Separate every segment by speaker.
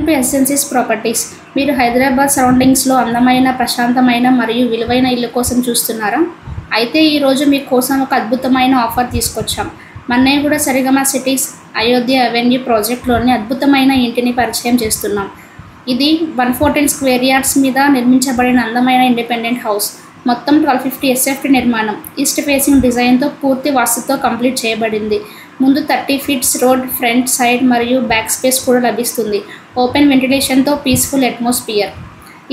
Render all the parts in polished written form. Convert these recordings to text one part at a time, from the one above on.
Speaker 1: To ఎస్ఎన్సీస్ properties. మీరు హైదరాబాద్ సరౌండింగ్స్లో అందమైన, ప్రశాంతమైన మరియు విలువైన ఇల్లు కోసం చూస్తున్నారా? అయితే ఈరోజు మీకోసం ఒక అద్భుతమైన ఆఫర్ తీసుకొచ్చాం. మన్నయ్యగూడ సరిగమ సిటీస్ అయోధ్య అవెన్యూ ప్రాజెక్ట్లోని అద్భుతమైన ఇంటిని పరిచయం చేస్తున్నాం. ఇది 114 స్క్వేర్ యార్డ్స్ మీద నిర్మించబడిన అందమైన ఇండిపెండెంట్ హౌస్. మొత్తం 1250 SFT నిర్మాణం. ఈస్ట్ ఫేసింగ్ డిజైన్తో పూర్తి వాస్తుతో కంప్లీట్ చేయబడింది. ముందు 30 ఫీట్స్ రోడ్, ఫ్రంట్, సైడ్ మరియు బ్యాక్ స్పేస్ కూడా లభిస్తుంది. ఓపెన్ వెంటిలేషన్తో పీస్ఫుల్ అట్మాస్ఫియర్.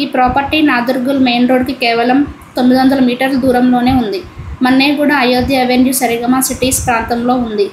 Speaker 1: ఈ ప్రాపర్టీ నాదర్గుల్ మెయిన్ రోడ్కి కేవలం 900 మీటర్ల దూరంలోనే ఉంది. మన్నయ్యగూడ అయోధ్య అవెన్యూ సరిగమ సిటీస్ ప్రాంతంలో ఉంది.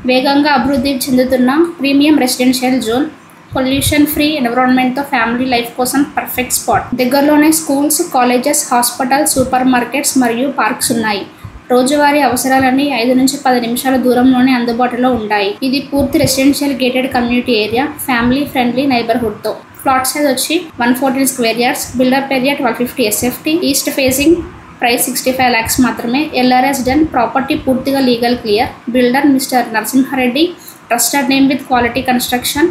Speaker 1: వేగంగా అభివృద్ధి చెందుతున్న premium residential zone. Pollution free ఎన్విరాన్మెంట్తో ఫ్యామిలీ లైఫ్ కోసం పర్ఫెక్ట్ స్పాట్. దగ్గరలోనే schools, colleges, hospital, super markets మరియు పార్క్స్ ఉన్నాయి. రోజువారీ అవసరాలన్నీ 5 నుంచి 10 నిమిషాల దూరంలోనే అందుబాటులో ఉంటాయి. ఇది పూర్తి residential gated community area, family friendly నైబర్హుడ్తో. ప్లాట్ సైజ్ వచ్చి 114 square yards, built up area 1250 SFT, east facing, price 65 lakhs మాత్రమే. LRS done. ప్రాపర్టీ పూర్తిగా legal clear. Builder mister Narasimha Reddy. Trusted name with quality construction.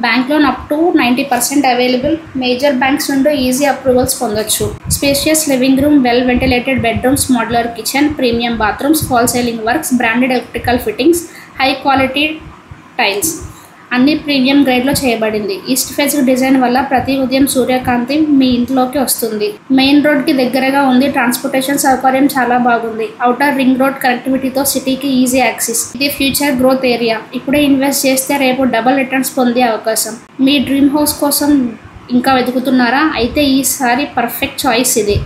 Speaker 1: Bank loan up to 90% available. Major banks నుండి easy approvals పొందొచ్చు. Spacious living room, well ventilated bedrooms, modular kitchen, premium bathrooms, fall ceiling works, branded electrical fittings, high quality tiles. అన్ని premium గ్రేడ్లో చేయబడింది. East facing design వల్ల ప్రతి ఉదయం సూర్యకాంతి మీ ఇంట్లోకి వస్తుంది. మెయిన్ రోడ్కి దగ్గరగా ఉంది. ట్రాన్స్పోర్టేషన్ సౌకర్యం చాలా బాగుంది. ఔటర్ రింగ్ రోడ్ కనెక్టివిటీతో సిటీకి ఈజీ యాక్సెస్. ఇది ఫ్యూచర్ గ్రోత్ ఏరియా. ఇప్పుడే ఇన్వెస్ట్ చేస్తే రేపు డబుల్ రిటర్న్స్ పొందే అవకాశం. మీ డ్రీమ్ హౌస్ కోసం ఇంకా వెతుకుతున్నారా? అయితే ఈసారి పర్ఫెక్ట్ చాయిస్ ఇది.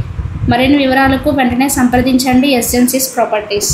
Speaker 1: మరిన్ని వివరాలకు వెంటనే సంప్రదించండి ఎస్ఎన్సీస్ ప్రాపర్టీస్.